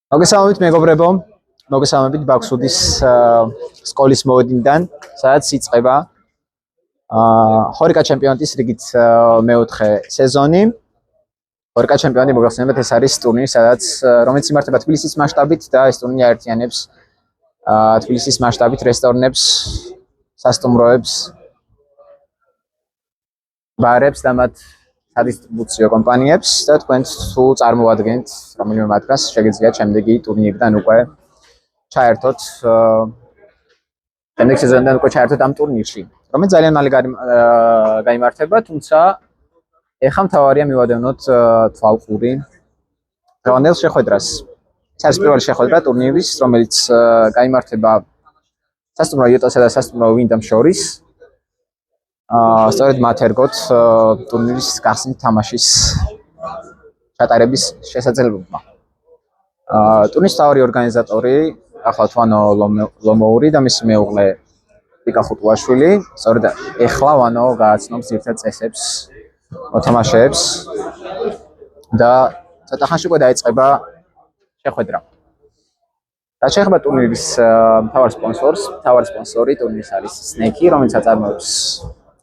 მოგესალმებით მეგობრებო, მოგესალმებით ბაქსუდის სკოლის მოედნიდან, სადაც იწყება ხორიკა ჩემპიონატის რიგით მეოთხე სეზონი. ხორიკა ჩემპიონატი მოგახსენებათ, ეს არის ტურნირი, სადაც რომელიც იმართება თბილისის მასშტაბით და ეს ტურნირი აერთიანებს თბილისის მასშტაბით რესტორნებს, სასტუმროებს, ბარებს და მათ სადისტრიბუციო კომპანიებს და თქვენ თუ წარმოადგენთ რომელიმე მათგანს, შეგიძლიათ შემდეგი ტურნირიდან უკვე ჩაერთოთ შემდეგ სეზონიდან უკვე ჩაერთოთ ამ ტურნირში, რომელიც ძალიან მალე გაიმართება, თუმცა ეხლა მთავარია მივადევნოთ თვალყური დღევანდელ შეხვედრას. ეს არის პირველი შეხვედრა ტურნირის, რომელიც გაიმართება სასტუმრო იოტასა და სასტუმრო ვინდამ შორის. სწორედ მათ ერგოთ ტურნირის გახსნით თამაშის ჩატარების შესაძლებლობა. ტურნირის მთავარი ორგანიზატორი ახლა ვანო ლომოური და მისი მეუღლე ვიკა ხუტუაშვილი. სწორედ ეხლა ვანო გააცნობს ძირითად წესებს მოთამაშეებს და ცოტა ხანში უკვე დაიწყება შეხვედრა. რაც შეეხება ტურნირის მთავარ სპონსორს, მთავარი სპონსორი ტურნირის არის სნეიკი, რომელიც აწარმოებს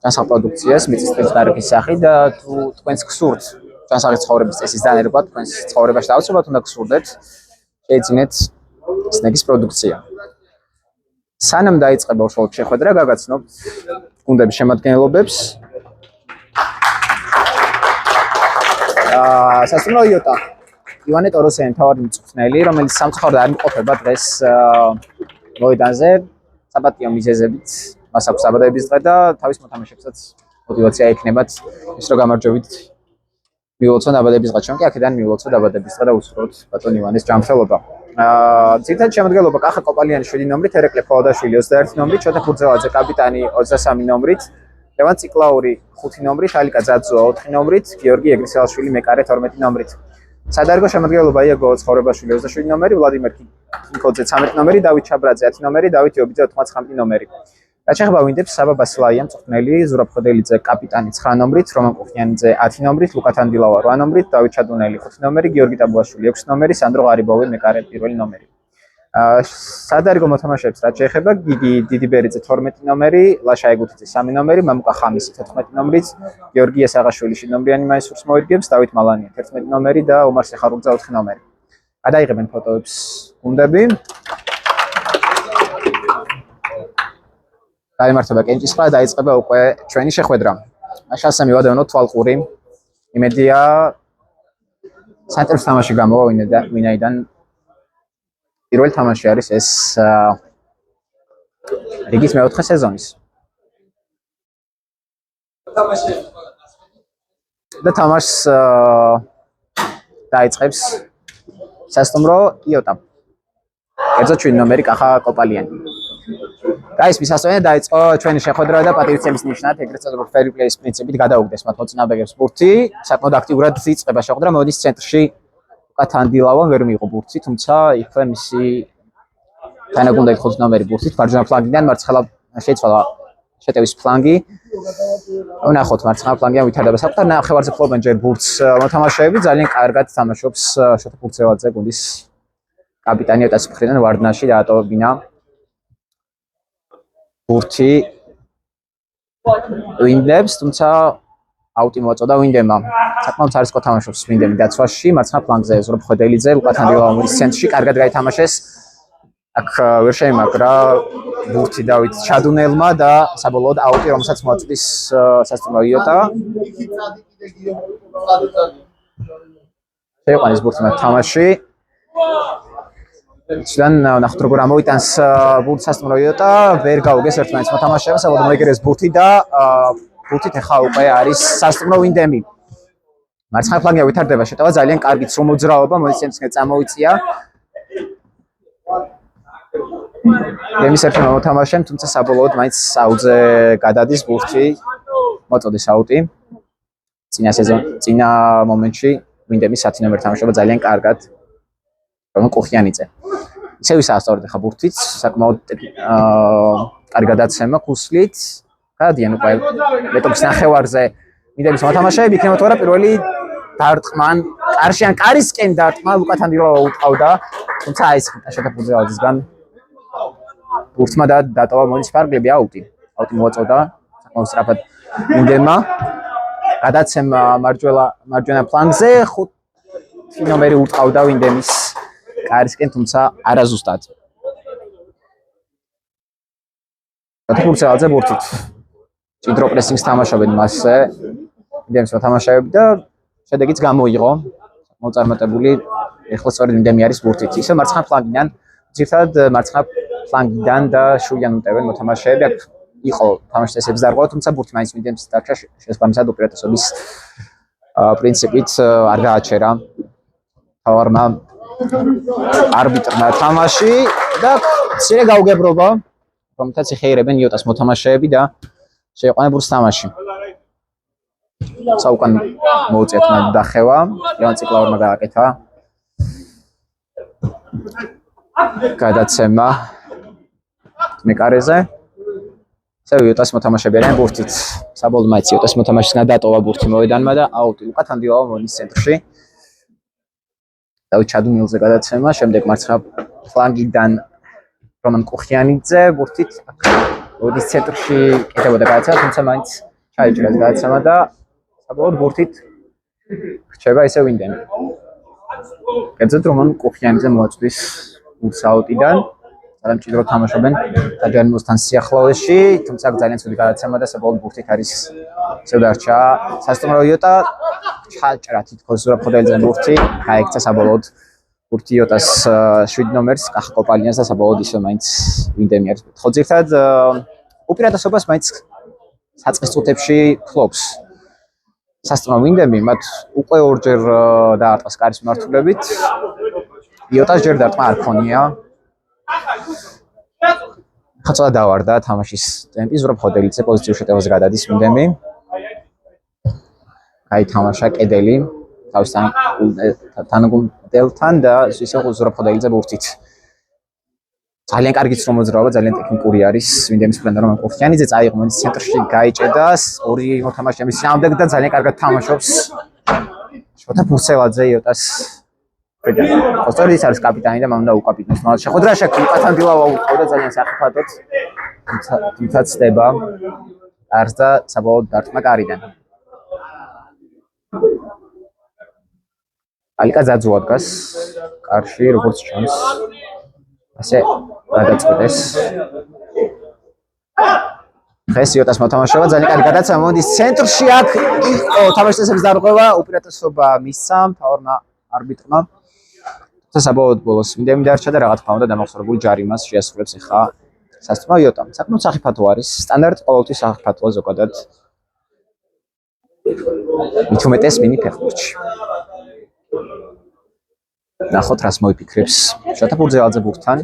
განსახილ პროდუქციას მიწისძვრის ტარიფის სახით და თუ თქვენს გსურთ განსახილ ცხოვრების წესის დანერგვა, თქვენს ცხოვრებაში აუცილებლად უნდა გსურდეთ შეეძინეთ სნეიკის პროდუქცია. სანამ დაიწყება უშუალოდ შეხვედრა, გაგაცნობთ გუნდების შემადგენლობებს. სასტუმრო იოტა ივანე ტოროსიანი მთავარი მწვრთნელი, რომელიც სამწუხაროდ არ იმყოფება დღეს მოედანზე საპატიო მიზეზებით. მას აქვს დაბადების დღე და თავის მოთამაშეებსაც мотиваცია ექნებათ ის რომ გამარჯვებით მიულოცონ დაბადების დღე. ჩვენ კი აქედან მიულოცო დაბადების დღე და უსურვოთ ბატონ ივანეს ჯანმრთელობა. ძირითადად შემადგენლობა კახა კოპალიანი 7 ნომრით, ერეკლე ფოლადაშვილი 21 ნომრით, ჩოთა ფურძელაძე კაპიტანი 23 ნომრით, ლევან ციკლაური 5 ნომრით, ალიკა ძაძუა 4 ნომრით, გიორგი ეგრისელაშვილი მეკარე 12 ნომრით. სადარგო შემადგენლობა იაგო ცხორებაშვილი 27 ნომერი, ვლადიმერ კინკოძე 13 ნომერი, დავით ჩაბრაძე 10 ნომერი, დავით იობიძე 99 ნომერი. რაც შეეხება ვინდებს, საბა ბასილაია მწვრთნელი, ზურაბ ხოდელიძე კაპიტანი 9 ნომრით, რომან კუხიანიძე 10 ნომრით, ლუკა თანდილავა 8 ნომრით, დავით ჩადუნელი 5 ნომერი, გიორგი ტაბუაშვილი 6 ნომერი, სანდრო ღარიბოვი მეკარე 1 ნომერი. სადარგო მოთამაშეებს რაც შეეხება, გიგი დიდიბერიძე 12 ნომერი, ლაშა ეგუთიძე 3 ნომერი, მამუკა ხამისი 14 ნომრით, გიორგი ესაღაშვილი 7 ნომრიანი მაისურს მოიგებს, დავით მალანია 11 ნომერი და ომარ სეხარულძე 4 ნომერი. გადაიღებენ ფოტოებს გუნდები. გაიმართება კენჭისყრა და დაიწყება უკვე ჩვენი შეხვედრა. მაშასა მივადევნოთ თვალყური. იმედია საინტერესო თამაში გამოვა ვინაიდან პირველი თამაში არის ეს რიგის მეოთხე სეზონის. და თამაშს დაიწყებს სასტუმრო იოტა. კერძოდ 7 ნომერი კახა კოპალიანი. Guys, მისასწორია დაიწყო ჩვენი შეხვედრა და პატივისცემის ნიშნად, ეგრეთ წოდებული fair play-ის პრინციპით გადაუგდეს მათ მოწინააღმდეგეებს ბურთი. საკმაოდ აქტიურად იწყება შეხვედრა, მოდის ცენტრში ლუკა თანდილავა ვერ მიიღო ბურთი, თუმცა იქვე მისი თანაგუნდელი 5 ნომერი ბურთით მარჯვენა ფლანგიდან მარცხენა შეიცვალა შეტევის ფლანგი. ვნახოთ მარცხენა ფლანგიდან ვითარდება საკუთარ ნახევარზე ფლობენ ჯერ ბურთს მოთამაშეები, ძალიან კარგად თამაშობს შოთა ფურცელაძე გუნდის კაპიტანი ოტას მხრიდან ვარდნაში დაატოვებინა ბურთი ვინდებს, თუმცა აუტი მოაწოდა ვინდემმა. საკმაოდ ხარისხო თამაშობს ვინდემი დაცვაში, მარცხენა ფლანგზე ზურაბ ხოდელიძე, ლუკა თანდილავის ცენტრში კარგად გაითამაშეს. აქ ვერ შეიმაგრა ბურთი დავით ჩადუნელმა და საბოლოოდ აუტი, რომელსაც მოაწოდის სასტუმრო იოტა. შეიყვანეს ბურთი მათ თამაში. Cidden ნახოთ როგორ ამოიტანს ბურთს სასტუმრო იოტა, ვერ გაუგეს ერთმანეთს მოთამაშეებს, საბოლოოდ მოიგერეს ბურთი და ბურთით ახლა უკვე არის სასტუმრო ვინდემი. მარცხენა ფლანგიდან ვითარდება შეტევა, ძალიან კარგი ცრუ მოძრაობა, მოდის ცენტრისკენ წამოიწია. გემის ერთმა მოთამაშემ, თუმცა საბოლოოდ მაინც აუზე გადადის ბურთი, მოწოდეს აუტი. წინა მომენტში ვინდემის 10 ნომერი თამაშობა ძალიან კარგად. რომან კუხიანიძე. ისევ ისაა სწორედ ახლა ბურთიც, საკმაოდ კარგი გადაცემა ქუსლით. გადადიან უკვე მეტოქის ნახევარზე ვინდემის მოთამაშეები, იქნებოდა რა პირველი დარტყმან კარში ან კარისკენ დარტყმა ლუკა თანდილავა უტყავდა, თუმცა აი ეს შეთაფუძველადისგან ბურთმა და დატოვა მონის ფარგლები აუტი მოაწოდა საკმაოდ სწრაფად ინდემმა გადაცემა მარჯვენა ფლანგზე 5 ნომერი უტყავდა ინდემის კარისკენ, თუმცა არაზუსტად. შეთაფუძველადზე ბურთით ჭიდრო პრესინგს თამაშობენ მასზე ინდემის მოთამაშეები და შედეგიც გამოიღო. მოწარმოებული ეხლა სწორედ ინდემი არის ბურთით. ისე მარცხენა ფლანგიდან ძირითადად მარცხენა ფლანგიდან და შუიდან უტევენ მოთამაშეები. აქ იყო თამაშის წესების დარღვევა, თუმცა ბურთი მაინც ინდემს დარჩა შესაბამისად უპირატესობის პრინციპით არ გააჩერა თავარმა არბიტრმა თამაში და მცირე გაუგებრობა, რომელთაც იხეირებენ იოტას მოთამაშეები და შეიყვანენ ბურთს თამაში. საუკან მოუწიათ მათ დახევა, ლევან ციკლაურმა გააკეთა გადაცემა მეკარეზე. ესე იუტას მოთამაშეები არიან ბურთით. საბოლოოდ მაინც იუტას მოთამაშისგან დატოვა ბურთი მოედანმა და აუტი ლუკა თანდილავა მონის ცენტრში. დავით ჩადუნილზე გადაცემა, შემდეგ მარცხენა ფლანგიდან რომან კუხიანიძე ბურთით მოდის ცენტრში კეთებოდა გადაცემა, თუმცა მაინც ჩაიჭრა გადაცემა და საბოლოოდ ბურთით რჩება ისევ ინდემი. კერძოდ რომან კუხიანიძე მოაწვის ბურთს აუტიდან. ძალიან მჭიდრო თამაშობენ საჯარიმოსთან სიახლოვეში, თუმცა ძალიან ცუდი გადაცემა და საბოლოოდ ბურთით არის ისევ დარჩა. სასტუმრო იოტა ჩაჭრა თითქოს ზურაბ-ხოდელიძემ ბურთი, გაიქცა საბოლოოდ ბურთი იოტას 7 ნომერს კახკოპალიანს და საბოლოოდ ისევ მაინც ინდემი არის. ხო ძირთად უპირატესობას მაინც საწყის წუთებში ფლობს. სასტუმრო ინდემი მათ უკვე ორჯერ დაარტყას კარის მმართველობით. იოტას ჯერ დარტყმა არ ქონია. ხაწვა დავარდა თამაშის ტემპი, ზურაბ-ხოდელიძე პოზიციურ შეტევაზე გადადის ინდემი. გაითამაშა კედელი თავის თანაგუნდელთან და ისე ზურაბ-ხოდელიძე ბურთით. ძალიან კარგი ცრუ მოძრაობა, ძალიან ტექნიკური არის ინდემის ფრენდა რომან კუხიანიძე წაიღო მონის ცენტრში, გაიჭედა ორი მოთამაშე ამის შემდეგ და ძალიან კარგად თამაშობს. შეთაფუძველადზე იოტას ოსტრალიის არის კაპიტანი და მან უნდა უკაპიტნოს. მაგრამ შეხვედრა ლუკა თანდილავა უყავდა ძალიან საფრთხოდ. თუმცა ცდება არს და საბოლოოდ დარტყმა კარიდან. ალიკა ძაძუა დგას კარში, როგორც ჩანს. ასე გადაწყვეტეს. დღეს იოტას მოთამაშეობა ძალიან კარგი გადაცემა მოდის ცენტრში, აქ იყო თამაშის წესების დარღვევა, უპირატესობა მისცა მთავარმა არბიტრმა. საბოლოოდ ბოლოს ინდემი დარჩა და რაღაც თქმა უნდა დამახსოვრებული ჯარიმას შეასრულებს ახლა სასტუმრო იოტამ. საკმაოდ სახიფათო არის, სტანდარტ ყოველთვის სახიფათოა ზოგადად. მით უმეტეს მინი ფეხბურთში. ნახოთ რას მოიფიქრებს შეთაფუძველადზე ბურთთან.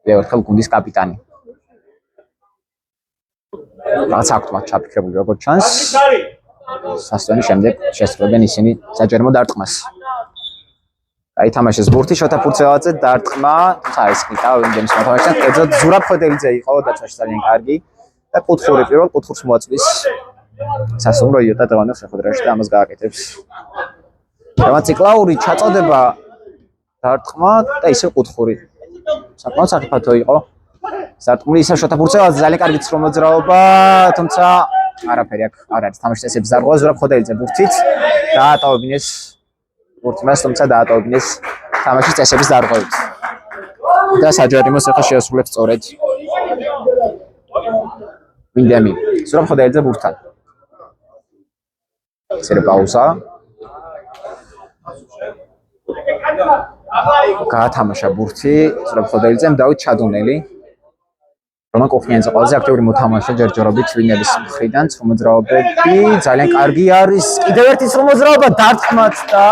მეორე ხელ გუნდის კაპიტანი. რაც აქვთ მათ ჩაფიქრებული როგორც ჩანს. სასტუმროს შემდეგ შესრულებენ ისინი საჯარიმო დარტყმას. აითამაშეს ბურთი შეთაფუძველადზე დარტყმა, თუმცა ეს კი ინდემის მოთამაშე, კერძოდ ზურაბ-ხოდელიძე იყო დაცვაში ძალიან კარგი და კუთხური პირველ კუთხურს მოაწვის სასტუმრო იოტა დღევანდელ შეხვედრაში და ამას გააკეთებს. ლევან ციკლაური ჩაწოდება დარტყმა და ისე კუთხური. საკმაოდ საფრთხო იყო. დარტყმული ისე შეთაფუძველადზე ძალიან კარგი ცრუ მოძრაობა, თუმცა არაფერი აქ არ არის თამაშის წესების დარღვევა. ზურაბ-ხოდელიძე ბურთით დაატოვებინეს ბურთმას, თუმცა დაატოვებინეს თამაშის წესების დარღვევით. და საჯარიმოს ახლა შეასრულებს სწორედ ინდემი. ზურაბ-ხოდელიძე ბურთთან. ისე პაუზა. გაათამაშა ბურთი ზურაბ-ხოდელიძემ, დავით ჩადუნელი. რომან კუხიანიძე ყველაზე აქტიური მოთამაშე ჯერჯერობით ვინების მხრიდან, ცრუ მოძრაობები ძალიან კარგი არის. კიდევ ერთი ცრუ მოძრაობა დარტყმაც და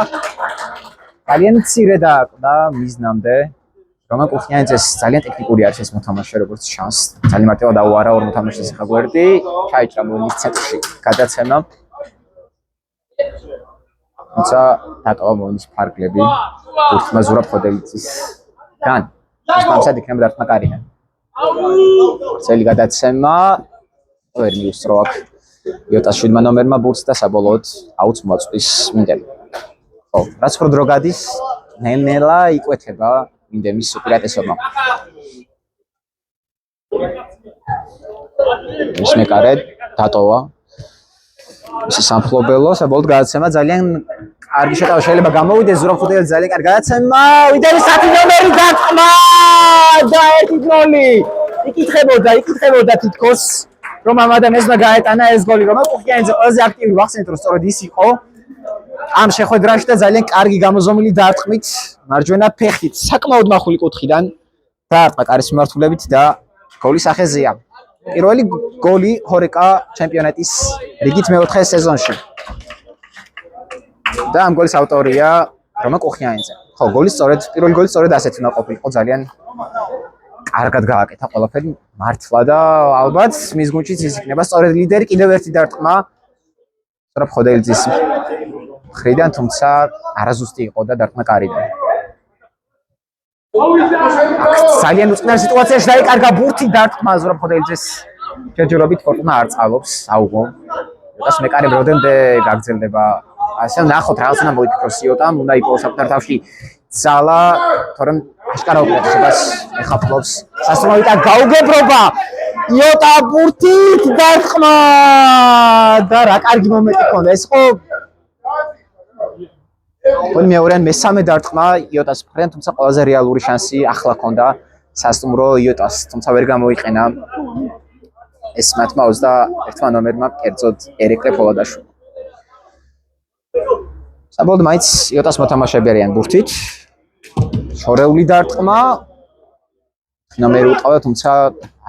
ძალიან მცირე დააკვდა მიზნამდე. რომან კუხიანიძეს ძალიან ტექნიკური არის ეს მოთამაშე, როგორც ჩანს. ძალიან მარტივად დაუარა ორ მოთამაშეს ახლა გვერდი, ჩაიჭრა მონის ცენტრში გადაცემა. თუმცა დატოვა მონის ფარგლები ბურთმა ზურაბ-ხოდელიძისგან. შესაბამისად იქნება დარტყმა კარიდან. წელი გადაცემა ვერ მიუსწრო აქ იოტას 7 ნომერმა ბურთს და საბოლოოდ აუც მოაწვის ინდემი. ხო, რაც უფრო დრო გადის, ნელ-ნელა იკვეთება ვინდემის უპირატესობა. ეს მეკარე დატოვა. ის სამფლობელო, საბოლოოდ გადაცემა ძალიან კარგი შეტავა შეიძლება გამოვიდეს ზურაბ-ხუთელიძე ძალიან კარგი გადაცემა. ვიდეოს 10 ნომერი დარტყმა და 1-0. იკითხებოდა თითქოს რომ ამ ადამიანმა გაეტანა ეს გოლი, რომ ყუხიანიძე ყველაზე აქტიური ვახსენეთ, რომ სწორედ ის იყო ამ შეხვედრაში და ძალიან კარგი გამოზომილი დარტყმით მარჯვენა ფეხით საკმაოდ მახული კუთხიდან დაარტყმა კარის მიმართულებით და გოლის სახეზეა. პირველი გოლი ჰორეკა ჩემპიონატის რიგით მეოთხე სეზონში. და ამ გოლის ავტორია რომა ყუხიანიძე. ხო, პირველი გოლი სწორედ ასეთ უნდა ყოფილიყო, ძალიან კარგად გააკეთა ყველაფერი მართლა და ალბათ მის გუნდშიც ის იქნება სწორედ ლიდერი. კიდევ ერთი დარტყმა ზურაბ-ხუთელიძის მხრიდან, თუმცა არაზუსტი იყო და დარტყმა კარიდან. ძალიან უწყნარ სიტუაციაში დაიკარგა ბურთი დარტყმა ზურაბ-ხუთელიძეს ჯერჯერობით ფორტუნა არ წავობს აუღო. ეს მეკარე როდემდე გაგრძელდება ასე ნახოთ რაღაც უნდა მოიფიქროს იოტამ, უნდა იყოს საკუთარ თავში ძალა, თორემ აშკარა უპირატესობას ეხაფლობს. სასწრაფო და გაუგებრობა იოტა ბურთით დარტყმა და რა კარგი მომენტი ქონდა. ეს იყო ხოლმე მეორე ან მესამე დარტყმა იოტას მხრიდან, თუმცა ყველაზე რეალური შანსი ახლა ქონდა სასტუმრო იოტას, თუმცა ვერ გამოიყენა ეს მათმა 21 ნომერმა კერძოდ ერეკლე ფოლადაშვილი. საბოლოოდ მაინც იოტას მოთამაშეები არიან ბურთით. შორეული დარტყმა ნომერი უყავდა, თუმცა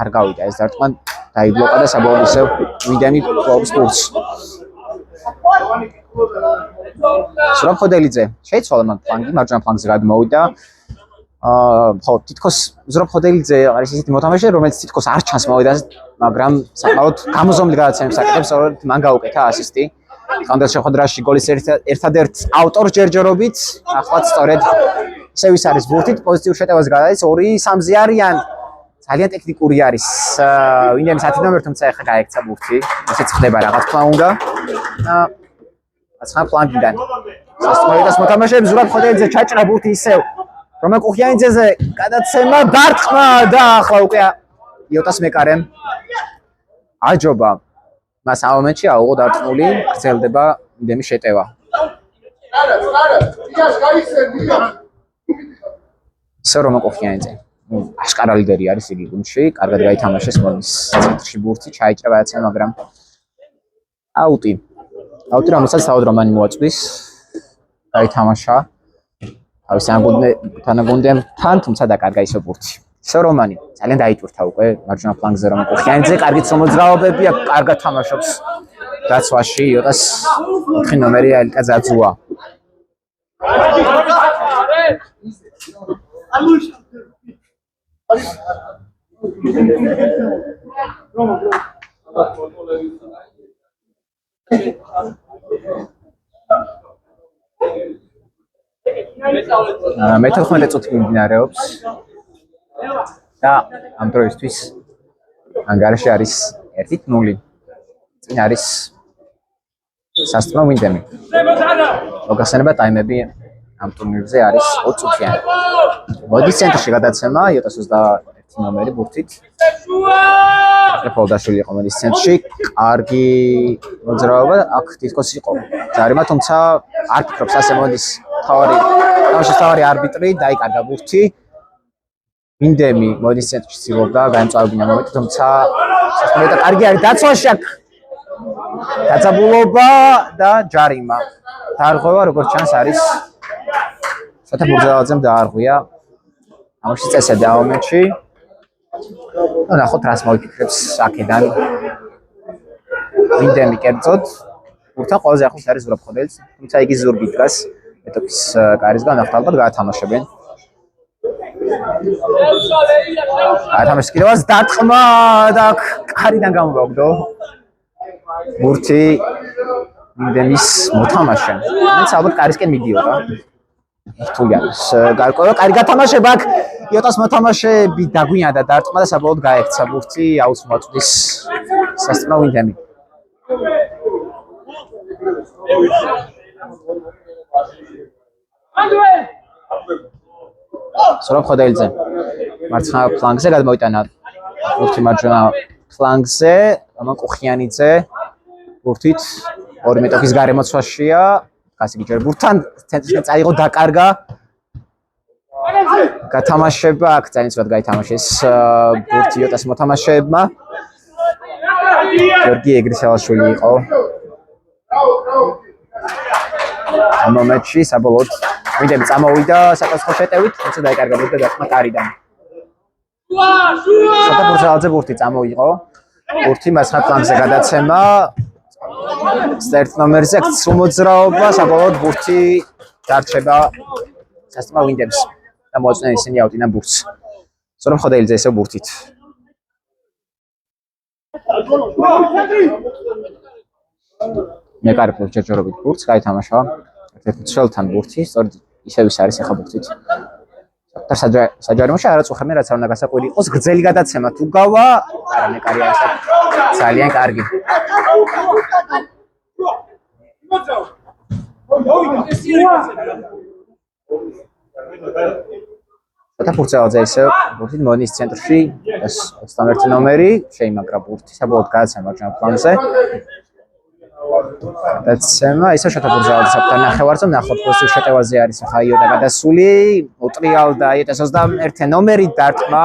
არ გავიდა ეს დარტყმა, დაიბლოკა და საბოლოოდ ისევ ვინდემი ფლობს ბურთს. ზურაბ-ხუთელიძე შეიცვალა მაგ ფლანგი, მარჯვენა ფლანგზე გადმოვიდა. ხო, თითქოს ზურაბ-ხუთელიძე არის ისეთი მოთამაშე, რომელიც თითქოს არ ჩანს მოვიდას, მაგრამ საკმაოდ გამოზომილ გადაცემებს აკეთებს, სწორედ მან გაუკეთა ასისტი. ხანდელ შეხვედრაში გოლის ერთადერთ ავტორს ჯერჯერობით, ახლაც სწორედ ისევ ის არის ბურთით, პოზიტიურ შეტევას გადადის, 2-3-ზე არიან. ძალიან ტექნიკური არის ვინდემის 10 ნომერი, თუმცა ახლა გაექცა ბურთი. ესეც ხდება რაღაც თქმა უნდა. ახლა ფლანგიდან სასტუმროების მოთამაშეებს ზურაბ-ხუთელიძე ჩაჭრა ბურთი ისევ რომა ყუხიანიძეზე გადაცემა დარტყმა და ახლა უკვე იოტას მეკარემ აჯობა მას ამ მომენტში აუღო დარტყმული, გრძელდება ვინდემის შეტევა. ისევ რომა ყუხიანიძე აშკარა ლიდერი არის იგი გუნდში, კარგად გაითამაშეს მოდის ცენტრში ბურთი, ჩაიჭრა გადაცემა, მაგრამ აუტი, რომელსაც თავად რომანი მოაწვის, გაითამაშა თავის თანაგუნდებთან, თუმცა დაკარგა ისევ ბურთი. ისევ რომანი ძალიან დაიტვირთა უკვე მარჯვენა ფლანგზე რომ ყუხიანიძე კარგით მოძრაობები აქვს, კარგად თამაშობს დაცვაში, იოტას 4 ნომერი ალიკა ზაძუა. მე-14 წუთი მიმდინარეობს და ამ დროისთვის ანგარიში არის 1-0. წინ არის სასტუმრო ვინდემი. მოგახსენება ტაიმები ამ ტურნირზე არის 20 წუთიანი. მოდის ცენტრში გადაცემა იოტას 21 ნომერი ბურთით. ფოლდაშვილი იყო მოდის ცენტრში, კარგი მოძრაობა აქ თითქოს იყო ჯარიმა, თუმცა არ ფიქრობს ასე მოდის თავარი არბიტრი დაიკარგა ბურთი. ვინდემი მოდის ცენტრში ცდილობდა განწავებინა მომენტი, თუმცა სასტუმრო კარგი არის დაცვაში აქ დაწაბულობა და ჯარიმა. დაარღვევა როგორც ჩანს არის სათა ბურზალაძემ დაარღვია ამაში წესები ამ მომენტში. ნახოთ რას მოიფიქრებს აქედან ვინდემი კერძოდ ბურთთან ყველაზე ახლოს არის ზურაბ-ხუთელიძე, თუმცა იგი ზურგით დგას მეტოქის კარისგან, ახლა გაათამაშებენ. გაათამაშეს კიდევაც დარტყმა და კარიდან გამოვაგდო ბურთი ვინდემის მოთამაშემ. მეც ალბათ კარისკენ მიდიოდა. ერთულიანის გარკვევა კარგი გათამაშება აქ იოტას მოთამაშეები დაგვიანდა დარტყმა და საბოლოოდ გაექცა ბურთი აუც მოაწვის სასტუმრო ვინდემი. სურაბ ხოდაილძე მარცხენა ფლანგზე გადმოიტანა ბურთი მარჯვენა ფლანგზე რომან კუხიანიძე ბურთით 2 მეტოქის გარემოცვაშია გასი ჯერ ბურთთან ცენტრისკენ წაიღო დაკარგა გათამაშება აქ ძალიან სწორად გაითამაშეს ბურთი იოტას მოთამაშეებმა გიორგი ეგრისელაშვილი იყო ამ მომენტში საბოლოოდ ვიდები წამოვიდა საკასხო შეტევით თუმცა დაიკარგა ბურთი და დახმა კარიდან სათაფურცალაძე ბურთი წამოიღო ბურთი მასხა ფლანგზე გადაცემა ერთ ნომერზე სრულ მოძრაობა საბოლოოდ ბურთი დარჩება სასტუმრო ვინდებს და მოწყვეტენ ისინი აუტინან ბურთს სწორედ ხოდაილძე ესე ბურთით მეკარიფლოს ჯერჯერობით ბურთს გაითამაშა ერთ-ერთ მცველთან ბურთი სწორედ ისევ ის არის ახლა ბურთით და საჯარიმოში არ აწუხებენ რაც არ უნდა გასაკვირი იყოს გრძელი გადაცემა თუ გავა არა მეკარი არის ძალიან კარგი სათაფურცალაძე ესე ბურთით მონის ცენტრში 21 ნომერი შეიმაგრა ბურთი საბოლოოდ გადაცემა მარჯვენა ფლანგზე გადაცემა ისე სათაფურცალაძე საკუთარ ნახევარზე ნახოთ პოზიციურ შეტევაზე არის ახლა იოტა გადასული უტრიალდა იოტას 21 ნომერი დარტყმა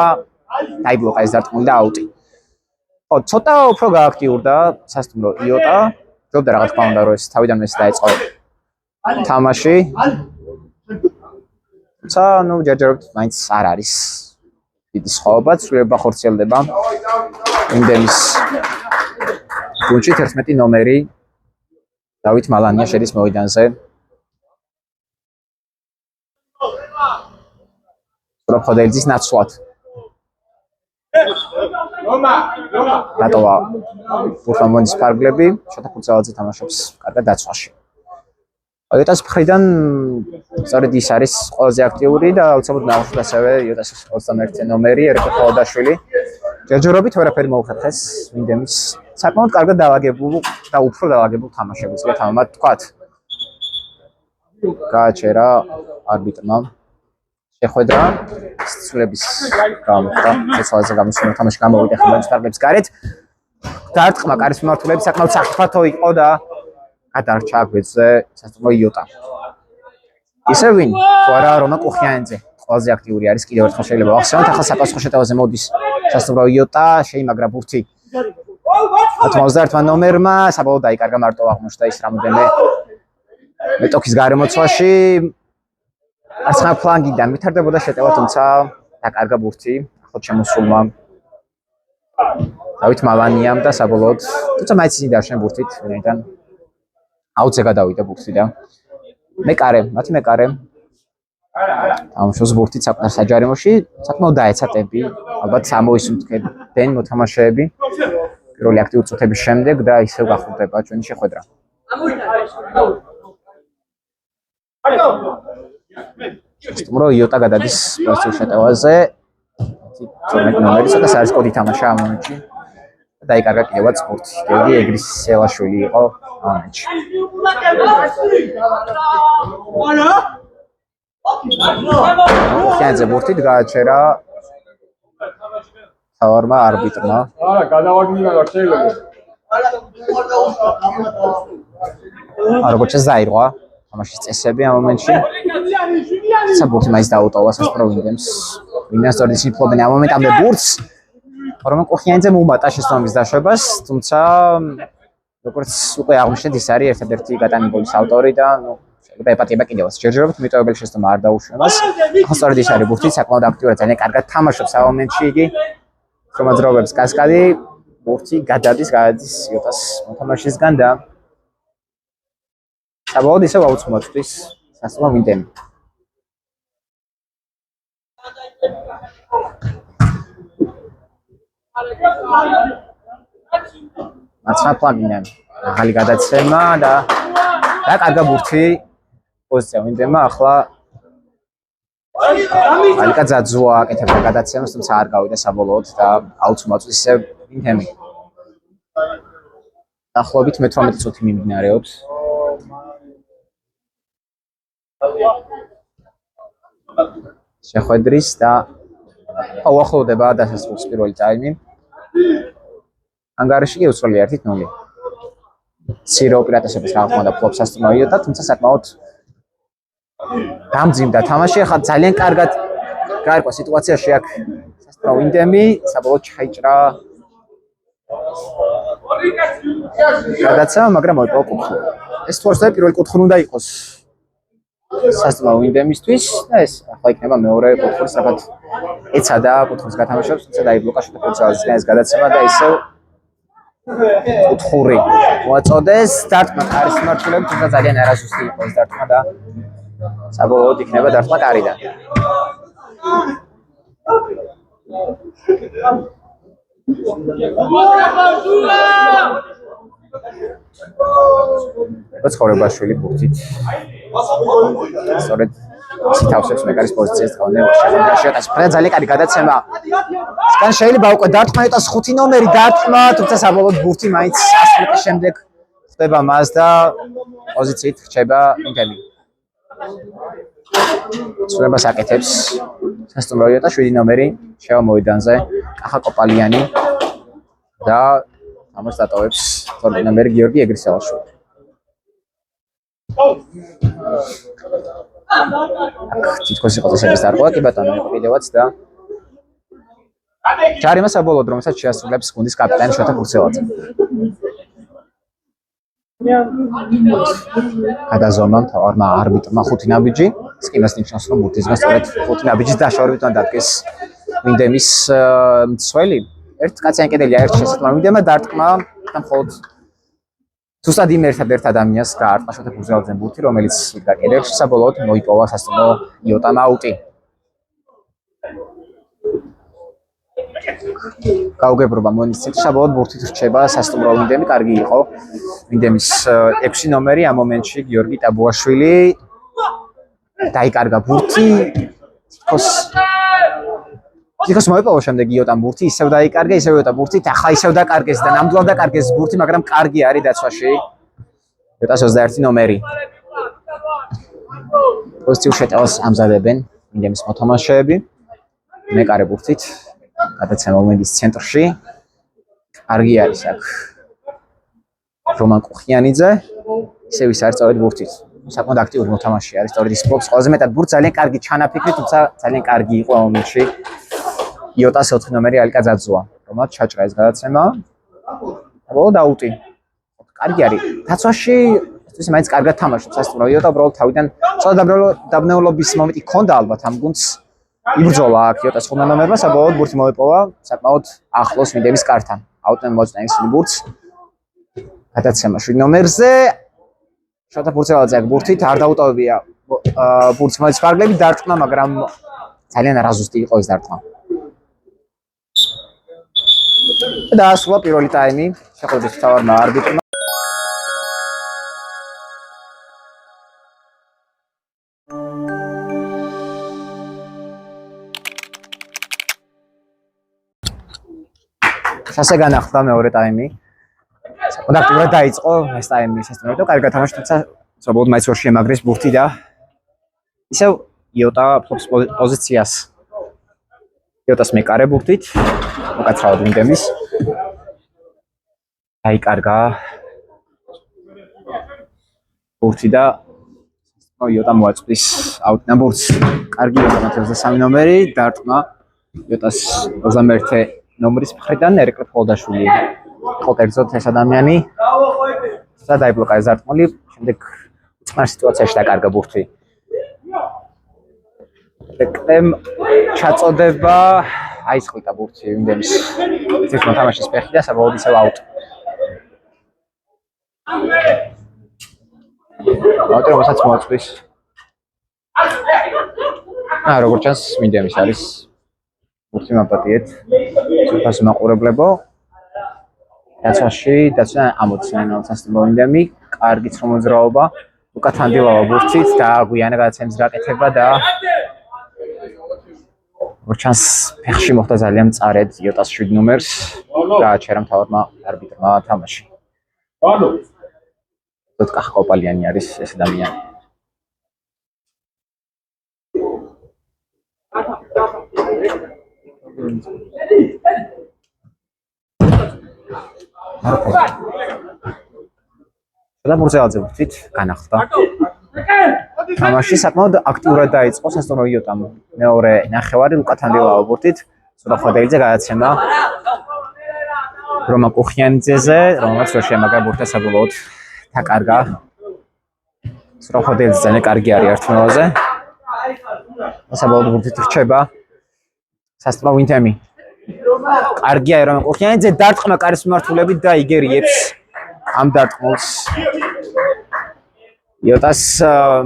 დაიბლოკა ეს დარტყმული და აუტი ხო ცოტა უფრო გააქტიურდა სასტუმრო იოტა ჯობდა რა თქმა უნდა რომ ეს თავიდანვე ეს დაიწყო თამაში თუმცა ნუ ჯერჯერობით მაინც არ არის დიდი სხვაობა ცვლილება ხორციელდება იმდენის გუნდში 11 ნომერი დავით მალანია შედის მოედანზე სურაბ ხოდაილძის ნაცვლად რატოა ბურთამონის ფარგლები შეთაფურცალაძე თამაშობს კარგად დაცვაში იოტას მხრიდან სწორედ ის არის ყველაზე აქტიური და აუცილებლად ნახოთ ასევე იოტას 21 ნომერი ერიკო ხოლოდაშვილი ჯერჯერობით ვერაფერი მოუხერხეს ვინდემის საკმაოდ კარგად დაალაგებულ და უფრო დაალაგებულ თამაშებს გეთამამად თქვათ გააჩერა არბიტრმა შეხვედრა ცვლილების გამოხდა ეცალაზე გამოსულა თამაში გამოვიდა ხელმძღვანელის ფარგლებს გარეთ დარტყმა კარის მიმართულებით საკმაოდ საფრთხო იყო და გადარჩა გვერდზე სასტუმრო იოტა ისე ვინ თუ არა რომან კუხიანიძე ყველაზე აქტიური არის კიდევ ერთხელ შეიძლება ვახსენოთ ახლა საკასხო შეტევაზე მოდის სასტუმრო იოტა შეიმაგრა ბურთი 91 ნომერმა საბოლოოდ დაიკარგა მარტო აღმოჩნდა ის რამოდენმე მეტოქის გარემოცვაში მარცხენა ფლანგიდან ვითარდებოდა შეტევა თუმცა დაკარგა ბურთი ახლო შემოსულმა დავით მალანიამ და საბოლოოდ თუმცა მაინც ისინი დარჩნენ ბურთით ვინაიდან აუცე გადავიდა ბურთი და მათი მეკარე ამუშოს ბურთით საკუთარ საჯარიმოში საკმაოდ დაეცა ტემპი ალბათ ამოისუნთქებენ მოთამაშეები პირველი აქტიური წუთების შემდეგ და ისევ გახურდება ჩვენი შეხვედრა სტუმრო იოტა გადადის პოზიციურ შეტევაზე 12 ნომერი სადაც არის კოდი თამაშა ამ მომენტში დაიკარგა კიდევაც ბურთი გიორგი ეგრისელაშვილი იყო მომენტში ხიანზე ბურთით გააჩერა თავარმა არბიტრმა არა გადავაგდინა რა შეიძლება როგორც დაირღვა თამაშის წესები ამ მომენტში საბურთი მაინც დაუტოვა სასტუმრო ვინდემს ვინას სწორედ ისინი ფლობენ ამ მომენტამდე ბურთს რომან კუხიანიძე მოუმატა შესაბამის დაშვებას თუმცა როგორც უკვე აღმოჩნდით ის არის ერთადერთი გატანილი გოლის ავტორი და ნუ შეიძლება ეპატიება კიდევაც ჯერჯერობით მიტოვებელი შეცდომა არ დაუშვებას ახლა სწორედ ის არის ბურთი საკმაოდ აქტიურად ძალიან კარგად თამაშობს ამ მომენტში იგი ხომაძრაობებს კასკადი ბურთი გადადის იოტას მოთამაშისგან და საბოლოოდ ისევ აუც მოწვის სასტუმრო ვინდემი მარცხენა ფლანგიდან ახალი გადაცემა და დაკარგა ბურთი პოზიცია ვინდემმა ახლა ალიკა ძაძუა აკეთებდა გადაცემას თუმცა არ გავიდა საბოლოოდ და აუც მოწვის ისევ ვინდემი დაახლოებით 18 წუთი მიმდინარეობს შეხვედრის და უახლოვდება დასასრულს პირველი ტაიმი. ანგარიში კი უცვლელია 1-0. ცირა უპირატესობის რაღაც და ფლობს სასტუმროიოტა, თუმცა საკმაოდ დამძიმდა თამაში. ახლა ძალიან კარგად გაერკვა სიტუაციაში აქ სასტუმრო ვინდემი, საბოლოოდ ჩაიჭრა გადაცემა, მაგრამ მოიპოვა კუთხური. ეს თორსა პირველი კუთხური უნდა იყოს სასტუმრო ვინდემისთვის და ეს ახლა იქნება მეორე კუთხური, სწრაფად ეცადა კუთხურის გათამაშებას, თუმცა დაიბლოკა შუტფუცალისგან ეს გადაცემა და ისევ კუთხური მოაწოდეს დარტყმა კარის მმართველები, თუმცა ძალიან არასუსტი იყო ეს დარტყმა და საბოლოოდ იქნება დარტყმა კარიდან. ცხოვრებაშვილი ბურთით სწორედ სითავსებს მეკარის პოზიციას წავდნენ შეხვედრაში. ძალიან კარგი გადაცემა. სკან შეიძლება უკვე დარტყმა იყოს 5 ნომერი დარტყმა, თუმცა საბოლოოდ ბურთი მაინც 100 მეტრის შემდეგ ხდება მას და პოზიციით რჩება ინტელი. ცხოვრებას აკეთებს სასტუმროიოტა 7 ნომერი შევა მოედანზე კახა კოპალიანი და ამას დატოვებს 12 ნომერი გიორგი ეგრისელაშვილი. თითქოს იყო წესების დარღვევა, კი ბატონო, იყო კიდევაც და ჯარიმა საბოლოოდ რომელსაც შეასრულებს გუნდის კაპიტანი შოთა ფურცელაძე. გადაზომა მთავარმა არბიტრმა 5 ნაბიჯი, ეს კი მას ნიშნავს, რომ ბურთისგან სწორედ 5 ნაბიჯის დაშორებით უნდა დადგეს ვინდემის მცველი. ერთ კაციან კედელია ერთ შესაძლოა ვინდემა დარტყმა და მხოლოდ ზუსტად იმ ერთ ადამიანს გაარტყა შოთა ფურცელაძემ ბურთი, რომელიც იდგა კედელში, საბოლოოდ მოიპოვა სასტუმრო იოტამ აუტი. გაუგებრობა მონიციპალიტეტი საბოლოოდ ბურთით რჩება სასტუმრო ვინდემი, კარგი იყო ვინდემის 6 ნომერი ამ მომენტში გიორგი ტაბუაშვილი დაიკარგა ბურთი თითქოს მოიპოვა შემდეგ იოტამ ბურთი, ისევ დაიკარგა, ისევ იოტა ბურთით, ახლა ისევ დაკარგეს და ნამდვილად დაკარგეს ბურთი, მაგრამ კარგი არის დაცვაში იოტას 21 ნომერი. პოზიციურ შეტევას ამზადებენ ვინდემის მოთამაშეები. მეკარე ბურთით გადაცემა მომენტის ცენტრში. კარგი არის აქ რომან კუხიანიძე, ისევ ის არის სწორედ ბურთით. საკმაოდ აქტიური მოთამაშე არის, სწორედ ის ფლობს ყველაზე მეტად ბურთს, ძალიან კარგი ჩანაფიქრი, თუმცა ძალიან კარგი იყო ამ მომენტში. იოტას 4 ნომერი ალიკა ძაძუა, რომელსაც ჩაჭრა ეს გადაცემა. საბოლოოდ აუტი. კარგი არის. დაცვაში ეს მაინც კარგად თამაშობს სასტუმრო იოტა, უბრალოდ თავიდან ცოტა დაბნეულობის მომენტი ჰქონდა ალბათ ამ გუნდს. იბრძოლა აქ იოტას 5 ნომერმა, საბოლოოდ ბურთი მოიპოვა საკმაოდ ახლოს ვინდემის კართან. აუტენ მოწნა ისინი ბურთს. გადაცემა 7 ნომერზე. შოთა ფურცელაძე აქ ბურთით არ დაუტოვებია ბურთს მოდის ფარგლები დარტყმა, მაგრამ ძალიან არაზუსტი იყო ეს დარტყმა. დაასრულა პირველი ტაიმი შეხვედრის მთავარმა არბიტრმა. სასე განახლდა მეორე ტაიმი. საკმაოდ აქტიურად დაიწყო ეს ტაიმი სასტუმროიოტა, კარგად თამაშობდა, თუმცა საბოლოოდ მაინც ვერ შემაგრეს ბურთი და ისევ იოტა ფლობს პოზიციას. იოტას მეკარე ბურთით, უკაცრავად ვინდემის. დაიკარგა ბურთი და იოტა მოაწვის აუტიდან ბურთს. კარგი იოტა 23 ნომერი, დარტყმა იოტას 21 ნომრის მხრიდან ერეკლე ფოლდაშვილი. იყო კერძოდ ეს ადამიანი და დაიბლოკა ეს დარტყმული, შემდეგ წყნარ სიტუაციაში დაკარგა ბურთი. ეკრემ ჩაწოდება აისხვიტა ბურთი ვინდემის ერთ მოთამაშის ფეხი და საბოლოოდ ისევ აუტ. აუტი რომელსაც მოაწვის. როგორც ჩანს ვინდემის არის ბურთი მაპატიეთ. სუფას მაყურებლებო. დაცვაში დაცვა ამოცანა სასტუმრო ვინდემი, კარგი მოძრაობა, უკა თანდილავა ბურთით და გვიანა გადაცემის გაკეთება და როგორც ფეხში მოხდა ძალიან მწარედ იოტას 7 ნომერს და აჩერა მთავარმა არბიტრმა თამაში. კახა კოპალიანი არის ეს ადამიანი. და მურზელაძე ვთით განახლდა. თამაში საკმაოდ აქტიურად დაიწყო სასტუმრო იოტამ. მეორე ნახევარი ლუკა თანდილაო ბურთით, სურახოდელიძე გადაცემა რომა კუხიანიძეზე, რომელსაც ვერ შემაგა ბურთს საბოლოოდ დაკარგა. სურახოდელიძე ძალიან კარგი არის ერთმანეთზე. საბოლოოდ ბურთით რჩება სასტუმრო ვინთემი. კარგია რომა კუხიანიძე დარტყმა კარის მიმართულებით და იგერიებს ამ დარტყმულს. იოტას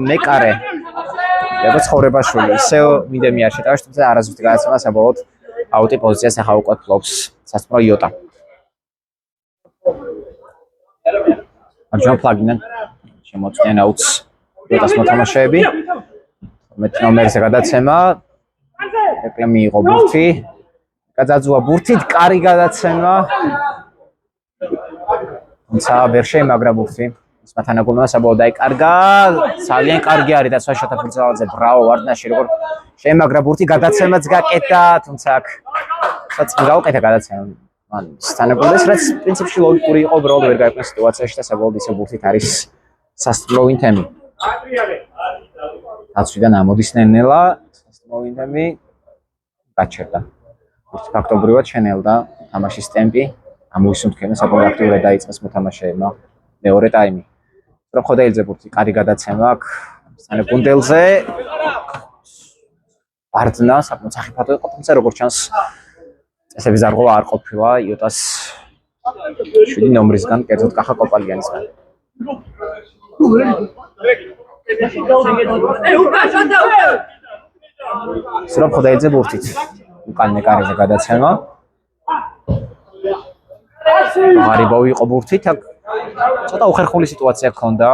მეკარე როგორც ხოვრებაშვილი ისევ ვინდემი არ შეტავის, თუმცა არაზუსტი გადაცემა საბოლოოდ აუტი პოზიციას ახლა უკვე ფლობს სასტუმრო იოტა. მარჯვენა ფლანგიდან შემოწმდნენ აუტს იოტას მოთამაშეები. 12 ნომერზე გადაცემა. ეკლე მიიღო ბურთი. გაძაძუა ბურთით, კარი გადაცემა. თუმცა ვერ შეიმაგრა ბურთი. მათანაგულმა საბოლოოდ დაიკარგა. ძალიან კარგი არის და საშოთა ფურცელაძე, ბრავო ვარდნაში როგორ შეიმაგრა ბურთი, გადაცემაც გაკეთა, თუმცა აქ გაუკეთა გადაცემა. მან სტანაგულდეს, რაც პრინციპში ლოგიკური იყო, უბრალოდ ვერ გაიყვნა სიტუაციაში და საბოლოოდ ისე ბურთით არის სასტუმრო ვინთემი. დაცვიდან ამოდის ნენელა, სასტუმრო ვინთემი გაჩერდა. ბურთი ფაქტობრივად შენელდა თამაშის ტემპი, ამოისუნთქენა საბოლოოდ აქტიურად დაიწყეს მოთამაშეებმა მეორე ტაიმი. სურახოდელიძე ბურთი კარი გადაცემა აქ სტანაგუნდელზე. ვარდნა საკმაოდ სახიფათო იყო, თუმცა როგორც ჩანს წესების დარღვევა არ ყოფილა იოტას 7 ნომრისგან, კერძოდ კახა კოპალიანისგან. სურახოდელიძე ბურთით უკან მეკარეზე გადაცემა. ღარიბოვი იყო ბურთით, აქ ცოტა უხერხული სიტუაცია ჰქონდა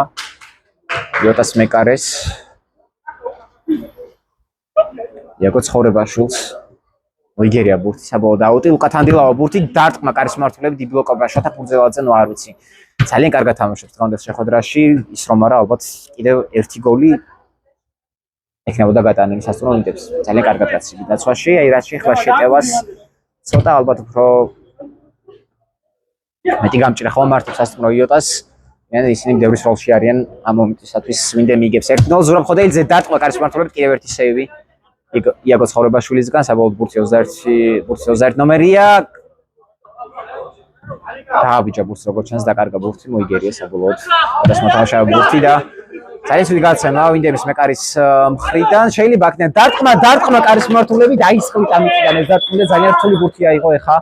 იოტას მეკარეს. იაკო ცხოვრებაშვილს მოიგერია ბურთი საბოლოოდ აუტი. ლუკა თანდილაო ბურთი დარტყმა კარის მიმართულებით იბლოკობა შოთა ფურცელაძე, ნუ არ ვიცი. ძალიან კარგად თამაშობს დღევანდელ შეხვედრაში, ის რომ არა ალბათ კიდევ ერთი გოლი ექნებოდა გატანილი სასტუმრო ვინტებს. ძალიან კარგად გაცილი დაცვაში, აი რაც შეეხება შეტევას ცოტა ალბათ უფრო მეტი გამჭირა ხომ მარტივ სასტუმრო იოტას. ისინი მდევრის როლში არიან ამ მომენტისათვის. ვინდემი იგებს 1-0. ზურაბხოდელიძე დარტყმა კარის მიმართულებით, კიდევ ერთი სეივი იაგო ცხოვრებაშვილისგან, საბოლოოდ ბურთი 21 ნომერია. დააბიჯა ბურთს როგორც ჩანს, დაკარგა ბურთი, მოიგერია საბოლოოდ და მოთამაშე ბურთი და ძალიან ცივი გადაცემა ვინდემის მეკარის მხრიდან. შეიძლება აქედან დარტყმა კარის მიმართულებით აისყრით ამიტიდან ეს დარტყმა ძალიან რთული ბურთი აიღო ეხა.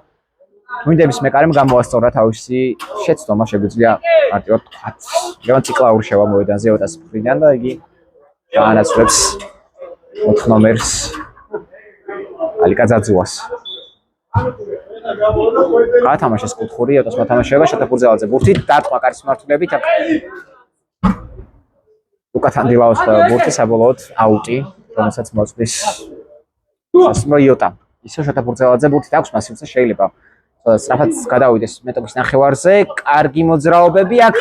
ვინდემის მეკარემ გამოასწორა თავისი შეცდომა, შეგვიძლია მარტივად ვთქვათ. გემან ციკლაური შევა მოედანზე იოტას მხრიდან და იგი გაანაცვლებს 4 ნომერს ალიკა ძაძუას. გათამაშეს კუთხური იოტას მოთამაშეება შოთა ფურცელაძე ბურთით დარტყმა კარის მიმართულებით. აქ ლუკა თანდილაოს ბურთი საბოლოოდ აუტი, რომელსაც მოწვის სასტუმრო იოტა. ისე შოთა ფურცელაძე ბურთით აქვს მასივზე, შეიძლება სწრაფად გადავიდეს მეტოქის ნახევარზე. კარგი მოძრაობები აქ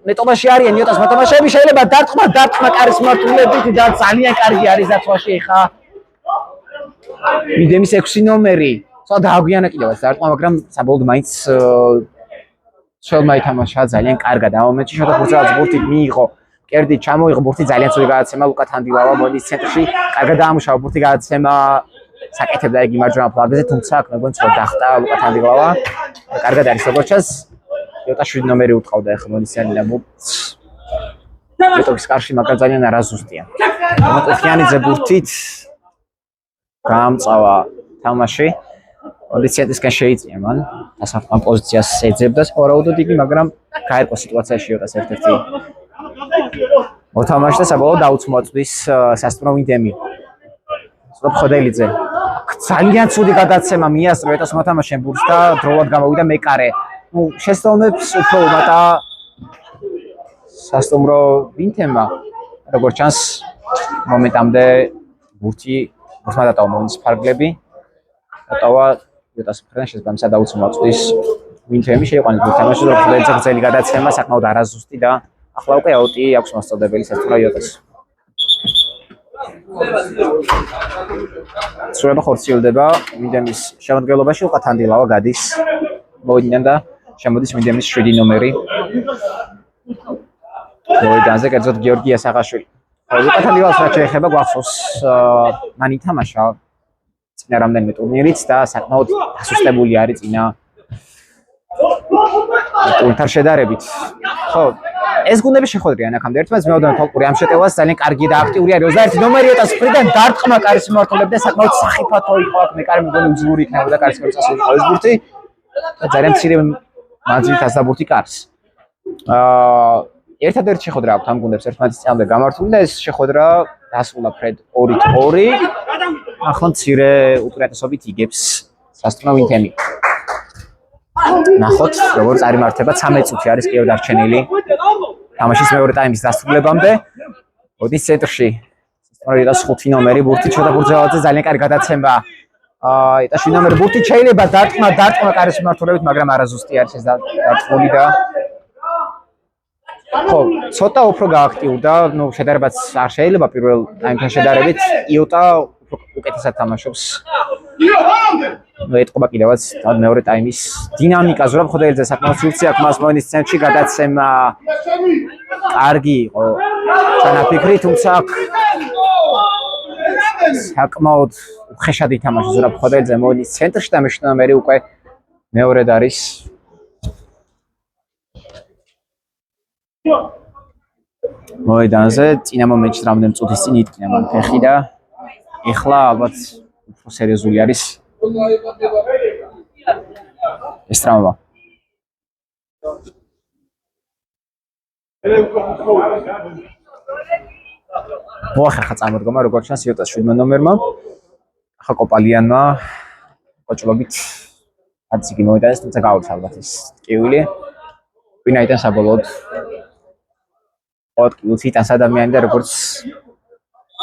მეტობაში არიან იოტას მოთამაშეები, შეიძლება დარტყმა კარის მიმართულებით და ძალიან კარგი არის დაცვაში ეხა. ვინდემის 6 ნომერი. ცოტა დააგვიანა კიდევ ეს დარტყმა, მაგრამ საბოლოოდ მაინც შელმა ითამაშა ძალიან კარგად. ამ მომენტში შოთა ფურცელაძე ბურთით მიიღო, კერდით ჩამოიღო ბურთი, ძალიან ცუდი გადაცემა ლუკა თანდილავა მოდის ცენტრში. კარგად დაამუშავა ბურთი გადაცემა. საკეთებდა იგი მარჯვენა ფლანგზე, თუმცა აქ მეგონი ცოტა დახტა ლუკა თანდილავა. კარგად არის როგორც ჩანს. იოტა 7 ნომერი უტყავდა ეხლა მონისიანი და მეტოქის კარში, მაგრამ ძალიან არაზუსტია. მომტეხიანიძე ბურთით გაამწავა თამაში. კონდიციისგან შეიწია მან. დასახმარ პოზიციას ეძებდა სავარაუდოდ იგი, მაგრამ გაერკვა სიტუაციაში იოტას ერთ-ერთი მოთამაშე და საბოლოოდ დაუწმოწვის სასტუმრო ვინდემი. სურაბხოდელიძე ძალიან ცუდი გადაცემა მიასწრო იოტას მოთამაშემ ბურთს და დროულად გამოვიდა მეკარე. ნუ შესწავლებს უფრო უმატა სასტუმრო ვინთემა, როგორც ჩანს მომენტამდე ბურთმა დატოვა მონის ფარგლები. დატოვა იოტას მხრიდან შესაბამისად დაუწმოწვის ვინთემი, შეიყვანეს ბურთი თამაში, სურაბხოდელიძე გრძელი გადაცემა, საკმაოდ არაზუსტი და ახლა უკვე აუტი აქვს მოსწოდებელი სასტუმრო იოტას. სრულება ხორციელდება მინდემის შემადგენლობაში, უკან თანდილავა გადის მოედნიდან და შემოდის მინდემის 7 ნომერი. მოედანზე კერძოდ გიორგი ასაღაშვილი. უკან თანდილავს რაც შეეხება გვახსოვს მან ითამაშა წინა რამდენიმე ტურნირიც და საკმაოდ დასუსტებული არის წინა ტურნირთან შედარებით. ხო, ეს გუნდები შეხვედრიან აქამდე ერთმანეთს მეოდნე თვალყური ამ შეტევას ძალიან კარგი და აქტიური არის 21 ნომერი ოტას ფრიდან დარტყმა კარის მიმართულებით და საკმაოდ სახიფათო იყო აქ მეკარე მგონი უძლური იქნებოდა კარის მიმართ წასულიყო ეს ბურთი და ძალიან მცირე მანძილით ასაბურთი კარს. ერთადერთი შეხვედრა აქვს ამ გუნდებს ერთმანეთის წინააღმდეგ გამართული და ეს შეხვედრა დასრულა ფრედ 2-2. ახლა მცირე უპირატესობით იგებს სასტუმრო ვინთემი. ნახოთ როგორ წარიმართება 13 წუთი არის კიდევ დარჩენილი თამაშის მეორე ტაიმის დასრულებამდე. მოდის ცენტრში სწორედ 5 ნომერი ბურთი ჩოდა ბურძელაძე ძალიან კარგი გადაცემა. ეს 7 ნომერი ბურთი შეიძლება დარტყმა კარის მიმართულებით, მაგრამ არაზუსტი არის ეს დარტყმული და ხო, ცოტა უფრო გააქტიურდა, ნუ შედარებაც არ შეიძლება პირველ ტაიმთან შედარებით. იოტა უკეთესად თამაშობს. ეტყობა კიდევაც მეორე ტაიმის დინამიკა ზურაბ ხოდელიძე საკმაოდ სივრცე აქვს მას მოენის ცენტრში გადაცემა კარგი იყო ჩანაფიქრი, თუმცა საკმაოდ უხეშად ითამაშა ზურაბ ხოდელიძე მოენის ცენტრში და მე-7 ნომერი უკვე მეორედ არის. მოედანზე წინა მომენტში რამდენი წუთის წინ იტკნა მან ფეხი და ეხლა ალბათ უფრო სერიოზული არის ეს ტრავმა. მოახერხა წამოდგომა როგორც ჩანს იოტას 7 ნომერმა. ახლა კოპალიანმა კოჭლობით აციკი მოედანს, თუმცა გაუჩა ალბათ ეს ტკივილი. ვინაიდან საბოლოოდ ოთხ იტანს ადამიანი და როგორც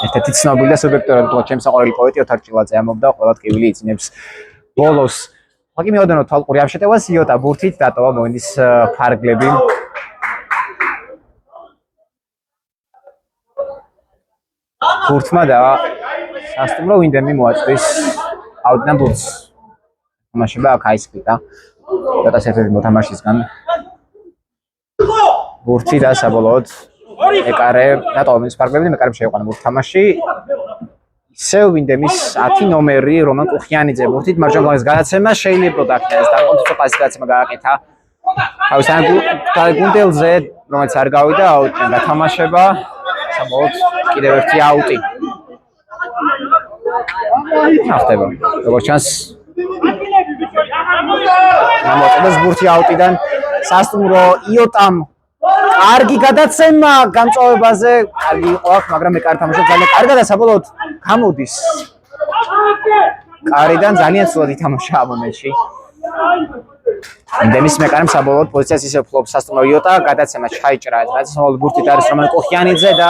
ერთ-ერთი ცნობილი და სუბიექტურად ჩემს საყვარელი პოეტი ოთარ ჭილაძე ამბობდა, ყველა ტკივილი იწინებს ბოლოს. ხა კი მეოდენო თვალყური ამ შეტევას იოტა ბურთით დატოვა მოენის ფარგლები. ბურთმა და სასტუმრო ვინდემი მოაწვის აუდიდან ბურთს. თამაშება აქ აისკრიტა. იოტას ერთ-ერთი მოთამაშისგან. ბურთი და საბოლოოდ მეკარე დატოვა მის ფარგლები და მეკარემ შეიყვანა ბურთი თამაში. ისევ ვინდემის 10 ნომერი რომან კუხიანიძე ბურთით მარჯვენა გადაცემა შეიძლებოდა აქ და კონტროლ პასის გადაცემა გააკეთა. თავისთან გუნდელზე რომელიც არ გავიდა აუტიდან გათამაშება. საბოლოოდ კიდევ ერთი აუტი. ახტება. როგორც ჩანს ამოწმეს ბურთი აუტიდან სასტუმრო იოტამ კარგი გადაცემა გამწვავებაზე, კარგი იყო აქ, მაგრამ მეკარე თამაშობს ძალიან კარგად და საბოლოოდ გამოდის. კარიდან ძალიან სულად ითამაშა ამ მომენტში. მინდემის მეკარემ საბოლოოდ პოზიციას ისე ფლობს სასტუმრო იოტა, გადაცემა ჩაიჭრა, რაც საბოლოოდ ბურთით არის რომან კუხიანიძე და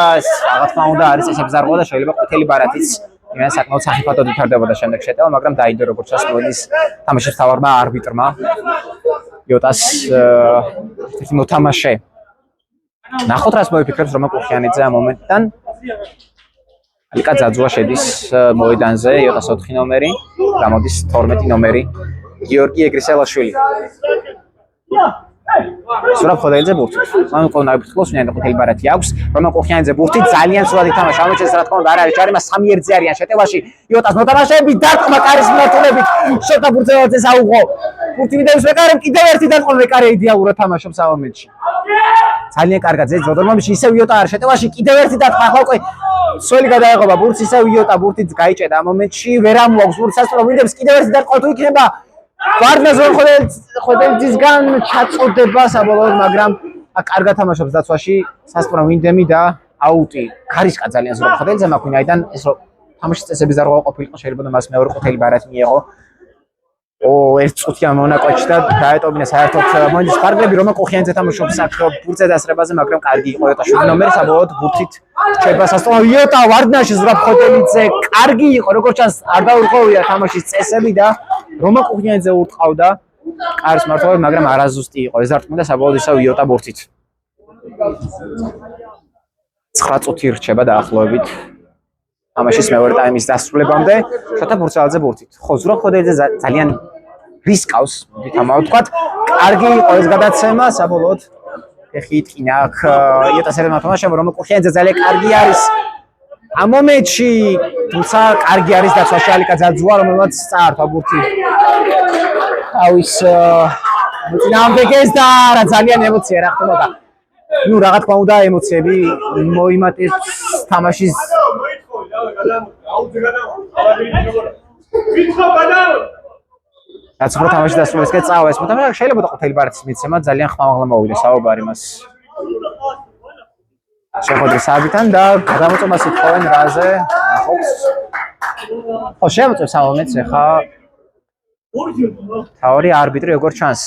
რა თქმა უნდა არის ეს ებზარღო და შეიძლება ყვითელი ბარათიც იმენ საკმაოდ სახიფათოდ ვითარდებოდა შემდეგ შეტევა, მაგრამ დაიდო როგორც ჩანს მოენის თამაშის თავარმა არბიტრმა იოტას ერთი მოთამაშე. ნახოთ რას მოიფიქრებს რომან კუხიანიძე ამ მომენტიდან. ალიკა ძაძუა შედის მოედანზე, იოტას 4 ნომერი, გამოდის 12 ნომერი გიორგი ეგრისელაშვილი. ზურაბ ხოდელიძე ბურთით. მან უკვე ნაიფიქროს ვინაიდან ყვითელი ბარათი აქვს. რომან კუხიანიძე ბურთით ძალიან სულად ითამაშა. ამოჩენს რა თქმა უნდა არ არის ჯარიმა 3-1-ზე არიან შეტევაში. იოტას მოთამაშეები დარტყმა კარის მიმართულებით. შოტა ბურთელაძეს აუღო. ბურთი მიდევს მეკარემ კიდევ ერთი დარტყმა მეკარე იდეალურად თამაშობს ამ მომენტში. ძალიან კარგად ზეც როდორმამში ისევ იოტა არის შეტევაში კიდევ ერთი დარტყმა. ახლა უკვე სველი გადაეღობა ბურთს ისევ იოტა ბურთით გაიჭედა ამ მომენტში. ვერ ამოაქვს ბურთს სასტუმრო ვინდემს კიდევ ერთი დარტყმა თუ იქნება ვარდნას ხოდელიძისგან ჩაწოდება საბოლოოდ, მაგრამ კარგად თამაშობს დაცვაში სასტუმრო ვინდემი და აუტი. კარისკა ძალიან ზურაბ ხოდელიძემ აქ ვინაიდან ეს თამაშის წესების დარღვევა ყოფილიყო, შეიძლება მას მეორე ყვითელი ბარათი მიეღო. ერთ წუთი ამ მონაკვეთში და დაეტოვინა საერთოდ მოენის ფარგლები რომან კუხიანიძე თამაშობს აქ ბურთზე დასრებაზე, მაგრამ კარგი იყო იოტა 7 ნომერი საბოლოოდ ბურთით ჩება სასტუმრო იოტა ვარდნაში ზურაბ ხოდელიძე კარგი იყო, როგორც ჩანს არ დაურღვევია თამაშის წესები და რომან კუხიანიძე ურტყავდა კარის მართლობად, მაგრამ არაზუსტი იყო ეს დარტყმა და საბოლოოდ ისევ იოტა ბურთით. 9 წუთი რჩება დაახლოებით თამაშის მეორე ტაიმის დასრულებამდე შოთა ფურცელაძე ბურთით. ხო, ზურაბ ხოდელიძე ძალიან რისკავს, თამაო თქვათ. კარგი იყო ეს გადაცემა, საბოლოოდ ხი იტკინა აქ იოტას ერმა თამაშმა რომ კუხიანძე ძალიან კარგი არის. ამ მომენტში თუმცა კარგი არის დაცვაში ალიკა ძაძუა, რომელმაც წაართვა ბურთი. თავის წინააღმდეგეს და რა ძალიან ემოცია რა ხდებოდა. ნუ რა თქმა უნდა ემოციები მოიმატებს თამაშის რაც უფრო თამაში დასრულებისკენ წავა ეს მოთამაშე შეიძლება ყოფილი ბარათის მიცემა ძალიან ხმამაღლა მოვიდა საუბარი მას შეხვედრის საათთან და გადამოწმებას ითხოვენ რაზე ახობს ხო შემოწმებს ამ მომენტს ახლა თავი არბიტრი როგორ ჩანს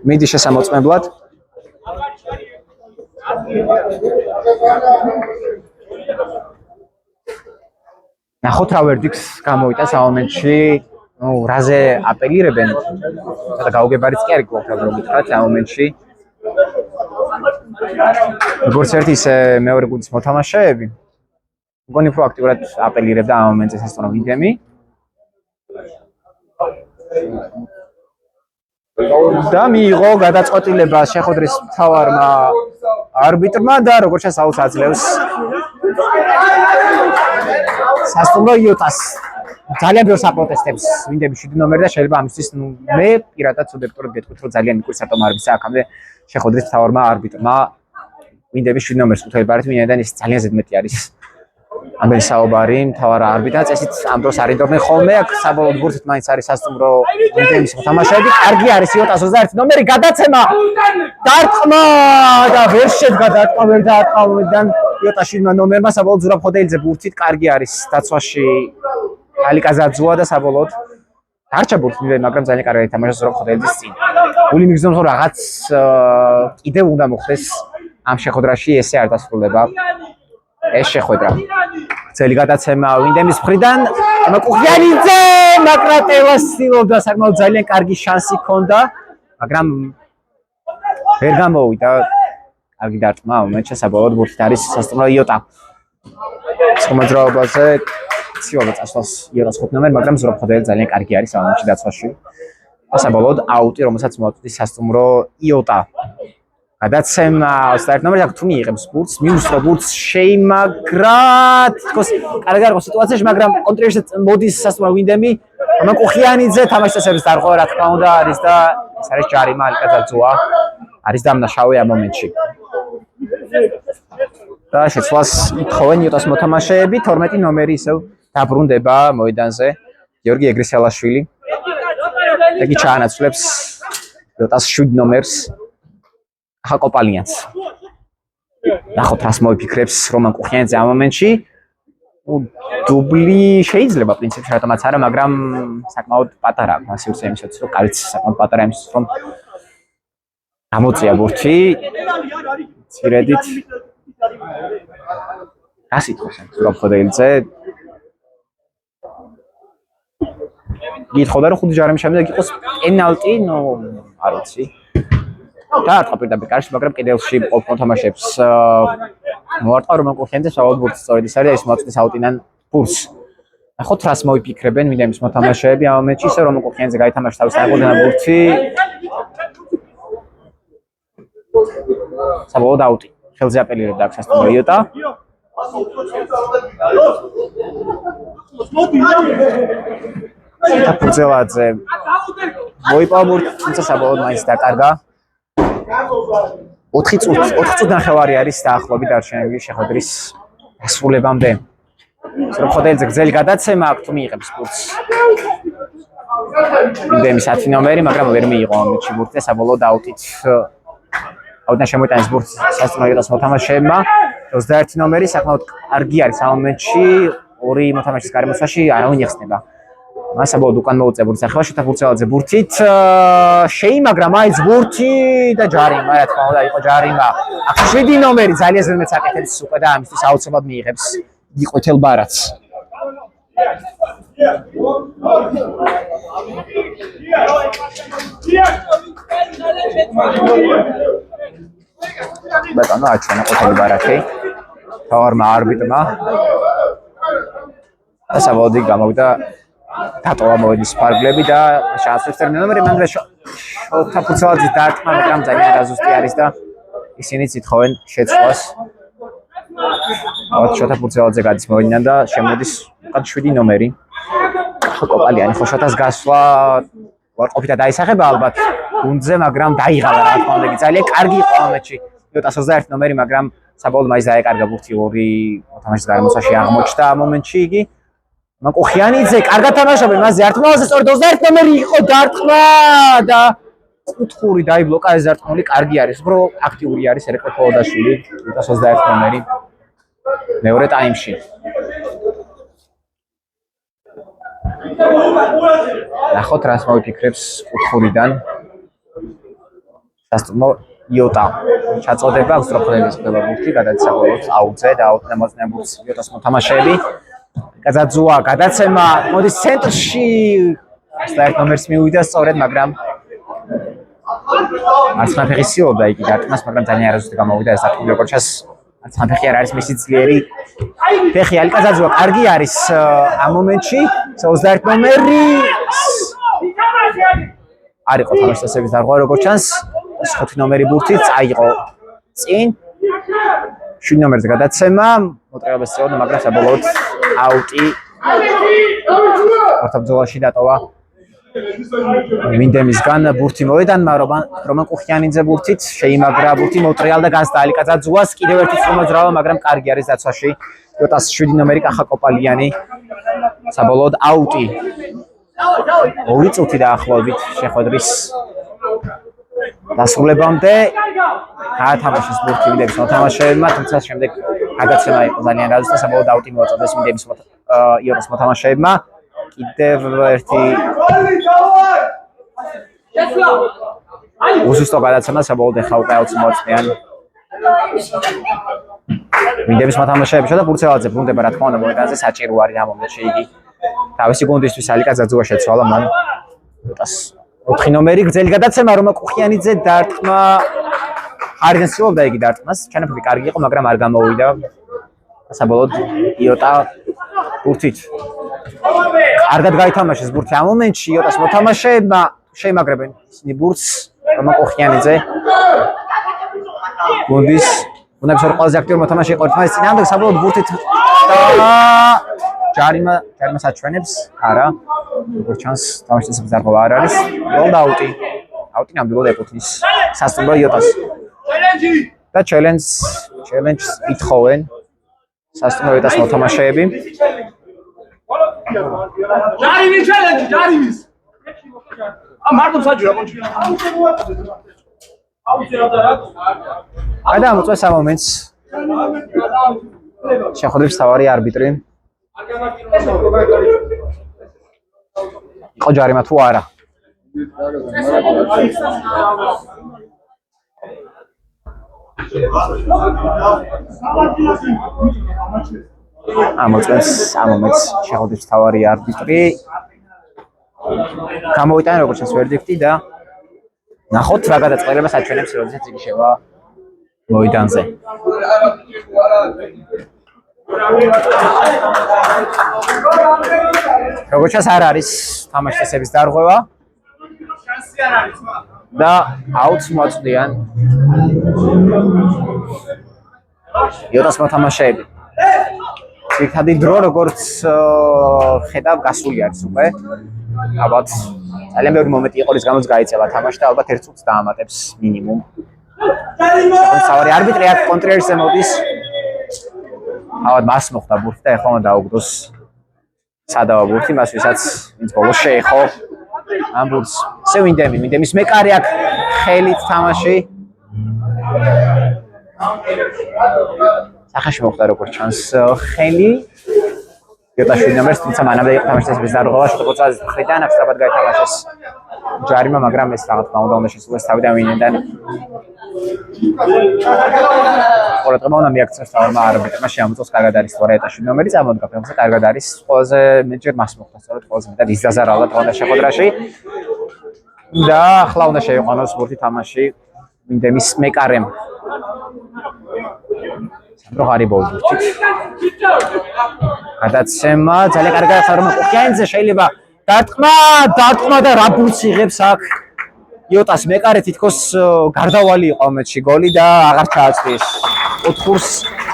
მიდი შესამოწმებლად ნახოთ რა ვერდიქტს გამოვიდა ამ მომენტში ну რაზე აპელირებენ და გაუგებარიც კი არ გქონდა რომ მითხრათ ამ მომენტში როგორც ერთი ისე მეორე გუნდის მოთამაშეები მგონი პროაქტიურად აპელირებდა ამ მომენტზე სასტუმრო ვინდემი და მიიღო გადაწყვეტილება შეხვედრის მთავარმა არბიტრმა და როგორც ჩანს აუც აძლევს სასტუმრო იოტას ძალიან ბევრ საპროტესტებს ვინდები 7 ნომერი და შეიძლება ამისთვის მე პირადად სუბიექტურად გეტყვით რომ ძალიან მკვირ სატომ არბიტრს აქამდე შეხვედრის მთავარმა არბიტრმა ვინდები 7 ნომერს უთელი ბარით ვინაიდან ის ძალიან ზედმეტი არის ამბელი საუბარი მთავარ არბიტრად წესით ამ დროს არიდობენ ხოლმე აქ საბოლოოდ ბურთით მაინც არის სასტუმრო ვინდემის მოთამაშეები კარგი არის იოტას 21 ნომერი გადაცემა დარტყმა და ვერ შედგა დარტყმა ვერ დაატყმავიდან იოტას 7 ნომერმა საბოლოოდ ზურაბ ხოდელიძე ბურთით კარგი არის დაცვაში ალიკა ზაძუა და საბოლოოდ დარჩა ბურთი მაგრამ ძალიან კარგი ითამაშა ზურაბ ხოდელიძის წინ გული მიგზნობს რომ რაღაც კიდევ უნდა მოხდეს ამ შეხვედრაში ესე არ დასრულდება ეს შეხვედრა ძელი გადაცემა ვინდემის მხრიდან მაკუხიანიძე მაკრატევას ცდილობდა საკმაოდ ძალიან კარგი შანსი ჰქონდა მაგრამ ვერ გამოვიდა კარგი დარტყმა მომენტში საბოლოოდ ბურთით არის სასტუმრო იოტა მოძრაობაზე ციობა წასვლას იოტას 5 ნომერი მაგრამ ზურაბ ხოდელი ძალიან კარგი არის ამ მომენტში დაცვაში და საბოლოოდ აუტი რომელსაც მოაწვდის სასტუმრო იოტა გადაცემა 21 ნომერს აქ თუ მიიღებს ბურთს მიუსწრო ბურთს შეიმაგრა თითქოს კარგი არ იყო სიტუაციაში მაგრამ კონტრიში მოდის სასტუმრო ვინდემი მაკუხიანიძე თამაშწესების დარღვევა რა თქმა უნდა არის და ეს არის ჯარიმა ალიკა ძაძუა არის დამნაშავე ამ მომენტში და შეცვლას ითხოვენ იოტას მოთამაშეები 12 ნომერი ისევ დაბრუნდება მოედანზე გიორგი ეგრისელაშვილი და კი ჩაანაცვლებს იოტას 7 ნომერს ხაკოპალიანს ნახოთ რას მოიფიქრებს რომან კუხიანიძე ამ მომენტში დუბლი შეიძლება პრინციპში რატომაც არა მაგრამ საკმაოდ პატარა მასიურს ემისაც რომ კარიც საკმაოდ პატარა ემის რომ გამოწია ბურთი ცირედით რას ითხოვს ზურაბ ხოდელიძე გითხოვდა რომ ხუთი ჯარიმის შემდეგ იყოს პენალტი ნუ არ ვიცი დაარტყა პირდაპირ კარში მაგრამ კიდევში ყოფ მოთამაშეებს მოარტყა რომ კუხიანიძე საერთოდ ბურთს სწორედ ის არის მოაწვდის აუტინან ბურთს ნახოთ რას მოიფიქრებენ ვინდემის მოთამაშეები ამ მომენტში ისე რომ კუხიანიძე გაითამაშა თავის აუტინან ბურთი საბოლოოდ აუტი ხელზე აპელირებდა აქ სასტუმრო იოტა და ფუძელაძე მოიპოვა ბურთი თუმცა საბოლოოდ მაინც დაკარგა 4 წუთი ნახევარი არის დაახლოებით დარჩენილი შეხვედრის დასრულებამდე. ზურაბ ხოდელიძე გრძელი გადაცემა აქ თუ მიიღებს ბურთს. ვინდემის 10 ნომერი, მაგრამ ვერ მიიღო ამეთში ბურთი საბოლოოდ აუტით. აუტიდან შემოიტანეს ბურთს სასტუმრო იოტას მოთამაშეებმა. 21 ნომერი საკმაოდ კარგი არის ამ მომენტში, ორი მოთამაშის გარემოსვაში არავინ იხსნება. მას საბოლოოდ უკან მოუწია ბურთს ახლა შოთა ფურცელაძე ბურთით შეიმაგრა მაინც ბურთი და ჯარიმა რა თქმა უნდა იყო ჯარიმა აქ 7 ნომერი ძალიან ზედმეტ საკეთებს უკვე და ამისთვის აუცილებლად მიიღებს იყო თელბარაც ბატონო აჩვენა ყოთელი ბარათი თავარმა არბიტრმა საბოლოოდ გამოვიდა დატოვა მოედის ფარგლები და შეასრულეს ტერმინი ნომერი მაგრამ შოთა ფუცალაძის დარტყმა მაგრამ ძალიან რაზუსტი არის და ისინიც ითხოვენ შეცვლას. შოთა ფუცალაძე გადის მოედნიდან და შემოდის უკან 7 ნომერი. კოპალიანი ხო შოთას გასვლა ვარყოფით დაისახება ალბათ გუნდზე მაგრამ დაიღალა რა თქმა უნდა ძალიან კარგი იყო ამ მატჩი. იოტას 21 ნომერი მაგრამ საბოლოოდ მაინც დაეკარგა ბურთი ორი მოთამაშის გარემოსაში აღმოჩნდა ამ მომენტში იგი. მაკუხიანიძე კარგად თამაშობენ მასზე არტმოაზე სწორედ 21 ნომერი იყო დარტყმა და კუთხური დაიბლოკა ეს დარტყმული კარგი არის უფრო აქტიური არის ერეკლე ხოლოდაშვილი იუტას 21 ნომერი მეორე ტაიმში ნახოთ რას მოვიფიქრებს კუთხურიდან სასტუმრო იოტა ჩაწოდება სტროფლების ხდება ბურთი გადადის საბოლოოდ აუძე და აუტნემოწნე ბურთს იოტას მოთამაშეები კაზაძუა გადაცემა მოდის ცენტრში 21 ნომერს მიუვიდა სწორედ მაგრამ არცნაფეხი სიობდა იგი დარტყმას მაგრამ ძალიან არასდროს გამოვიდა ეს დარტყმული როგორც ჩანს არცნაფეხი არ არის მისი ძლიერი ფეხი ალკაზაძუა კარგი არის ამ მომენტში 21 ნომერი არ იყო თამაშის დარღვევა როგორც ჩანს 5 ნომერი ბურთი წაიღო წინ 7 ნომერზე გადაცემა მოტრიალებას წეოდა მაგრამ საბოლოოდ აუტი ორთაბძოლაში დატოვა მინდემისგან ბურთი მოედანმა რომან კუხიანიძე ბურთით შეიმაგრა ბურთი მოტრიალდა გასდა ალიკაძაძუას კიდევ ერთი მოძრაობა მაგრამ კარგი არის დაცვაში იოტას 7 ნომერი კახა კოპალიანი საბოლოოდ აუტი 2 წუთი დაახლოებით შეხვედრის დასრულებამდე გაათამაშეს ბურთი მინდემის მოთამაშეებმა თუმცა შემდეგ გადაცემა იყო ძალიან რაზუსტი საბოლოოდ აუტი მოაწოდეს მინდემის იოტას მოთამაშეებმა კიდევ ერთი უზუსტო გადაცემა საბოლოოდ ახლა უკვე აუტს მოაწმიან მინდემის მოთამაშეები და ფურცელაძე ბრუნდება რა თქმა უნდა მოედანზე საჭირო არის ამ მომენტში იგი თავისი გუნდისთვის ალიკაძაძუა შეცვალა მან იოტას 4 ნომერი გრძელი გადაცემა რომ კუხიანიძე დარტყმა არ გასწავლდა იგი დარტყმას ჩანაფიქრი კარგი იყო მაგრამ არ გამოვიდა საბოლოოდ იოტა ბურთით კარგად გაითამაშეს ბურთი ამ მომენტში იოტას მოთამაშეებმა შეიმაგრებენ ისინი ბურთს რომ კუხიანიძე გუნდის უნდებს ორ ყველაზე აქტიური მოთამაშე იყო ერთმანეთის წინააღმდეგ საბოლოოდ ბურთით ჯარიმა საჩვენებს არა როგორც ჩანს თამაშის ზარღვა არ არის გოლ და აუტი ნამდვილად ეკუთვნის სასტუმრო იოტას და ჩელენჯს ითხოვენ სასტუმრო იოტას მოთამაშეები ჯარიმის ჩელენჯი ჯარიმის მარტო საჯურა მოჩი აუცილებლად მოწეს ამ მომენტს შეხვედრის თავარი არბიტრი იყო ჯარიმა თუ არა ამოწეს ამ მომენტს შეხვედრის თავარი არბიტრი გამოვიტანა როგორც ეს ვერდიქტი და ნახოთ რა გადაწყობილებას აჩვენებს როდესაც იგი შევა მოედანზე როგორც ჩანს არ არის თამაშის დარღვევა და აუტს მოაწვდიან იოტას მოთამაშეები ძირითადი დრო როგორც ხედავ გასული არის უკვე ალბათ ძალიან ბევრი მომენტი იყო რის გამოც გაიწევა თამაში და ალბათ 1 წუთს დაამატებს მინიმუმ სავარი არბიტრი აქ კონტრიერზე მოდის ალბათ მას მოხდა ბურთი და ეხლა უნდა დაუგდოს სადავა ბურთი მას ვისაც ვინც ბოლოს შეეხო ამ ბურთს ისე მინდემის მეკარე აქ ხელით თამაში სახეში მოხდა როგორც ჩანს ხელი იოტას 7 ნომერს თუმცა მანამდე იყო თამაშის დარღვევა შოთბოცაზის მხრიდან აქ სწრაფად გაითამაშეს ჯარიმა მაგრამ ეს რაღაც უნდა შესულეს თავიდან ვინიდან ყურადღება უნდა მიაქცევს თავმა არბიტრმა შეამოწოს კარგად არის თორე იოტას 7 ნომერი წამოდგა ფეხზე კარგად არის ყველაზე მეტჯერ მას მოხდა სწორედ ყველაზე მეტად ის დაზარალდა დღევანდელ შეხვედრაში და ახლა უნდა შეიყვანოს ბურთი თამაში მინდემის მეკარემ რო ღარიბო ბურთით გადაცემა ძალიან კარგი ახლა რომ ოქიანზე შეიძლება დარტყმა და რა ბურთს იღებს აქ იოტას მეკარე თითქოს გარდავალი იყო ამეთში გოლი და აღარ ჩააწვის 4 ხურს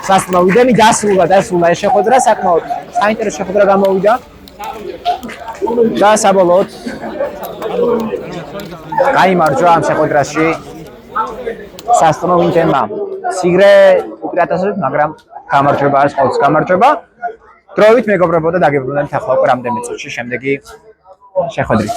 სასწაულიდან დასრულა ეს შეხვედრა საკმაოდ საინტერესო შეხვედრა გამოვიდა და საბოლოოდ გაიმარჯვა ამ შეხვედრაში სასწაულინმა სიგრე უპირატესობით მაგრამ გამარჯვება არის ყოველთვის გამარჯვება დროებით მეგობრებო და დაგებრუნდით ახლა უკვე რამდენიმე წუთში შემდეგი შეხვედრით